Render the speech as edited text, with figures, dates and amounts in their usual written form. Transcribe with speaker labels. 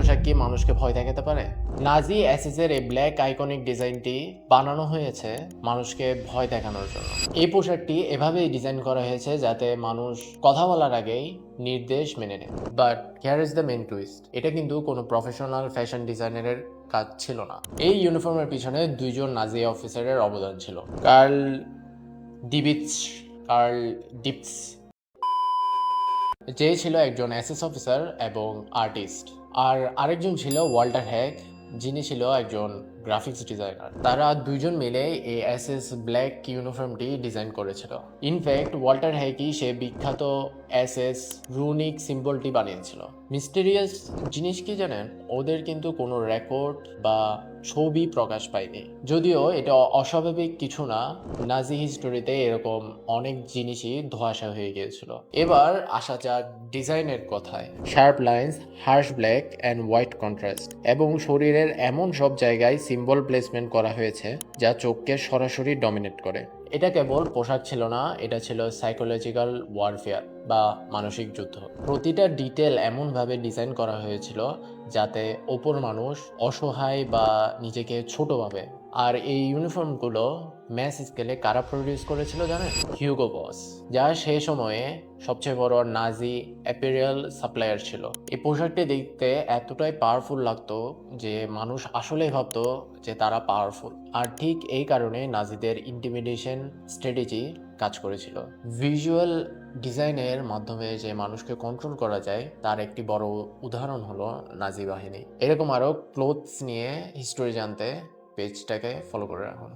Speaker 1: পোশাক কি মানুষকে ভয় দেখাতে পারে? নাজি এসএস-এর এই ব্ল্যাক আইকনিক ডিজাইনটি বানানো হয়েছে মানুষকে ভয় দেখানোর জন্য। এই পোশাকটি এভাবেই ডিজাইন করা হয়েছে যাতে মানুষ কথা বলার আগেই নির্দেশ মেনে নেয়। But here is the main twist, এটা কিন্তু কোনো প্রফেশনাল ফ্যাশন ডিজাইনারের কাজ ছিল না। এই ইউনিফর্মের পিছনে দুইজন নাজি অফিসারের অবদান ছিল, ডিবিটস কার্ল ডিপস, যে ছিল একজন এসএস অফিসার এবং আর্টিস্ট, আর আরেকজন ছিল ওয়াল্টার হ্যাগ, যিনি ছিল একজন গ্রাফিক্স ডিজাইনার। তারা দুইজন মিলে এই এসএস ব্ল্যাক ইউনিফর্মটি ডিজাইন করেছিল। ইনফ্যাক্ট ওয়াল্টার হ্যাগই সে বিখ্যাত এসএস রুনিক সিম্বলটি বানিয়েছিল। মিস্টেরিয়াস জিনিস কি জানেন, ওদের কিন্তু কোনো রেকর্ড বা ছবি প্রকাশ পায়নি। যদিও এটা অস্বাভাবিক কিছু না, নাজি হিস্টোরিতে এরকম অনেক জিনিসই ধোঁয়াশা হয়ে গিয়েছিল। এবার আসা যাক ডিজাইনের কথায়। Sharp lines, harsh black and white contrast, এবং শরীরের এমন সব জায়গায় সিম্বল প্লেসমেন্ট করা হয়েছে যা চোখকে সরাসরি ডমিনেট করে। এটা কেবল পোশাক ছিল না, এটা ছিল সাইকোলজিক্যাল ওয়ারফেয়ার বা মানসিক যুদ্ধ। প্রতিটা ডিটেল এমনভাবে ডিজাইন করা হয়েছিল যাতে অপর মানুষ অসহায় বা নিজেকে ছোট ভাবে। আর এই ইউনিফর্মগুলো ম্যাস স্কেলে কারা প্রডিউস করেছিল জানেন? হিউগো বস, যা সেই সময়ে সবচেয়ে বড় নাজি অ্যাপেরিয়াল সাপ্লায়ার ছিল। এই পোশাকটি দেখতে এতটাই পাওয়ারফুল লাগতো যে মানুষ আসলেই ভাবতো যে তারা পাওয়ারফুল। আর ঠিক এই কারণে নাজিদের ইন্টিমিডেশন স্ট্র্যাটেজি কাজ করেছিল। ভিজুয়াল ডিজাইনের মাধ্যমে যে মানুষকে কন্ট্রোল করা যায় তার একটি বড় উদাহরণ হলো নাজি বাহিনী। এরকম আরও ক্লোথস নিয়ে হিস্টোরি জানতে পেজটাকে ফলো করে রাখুন।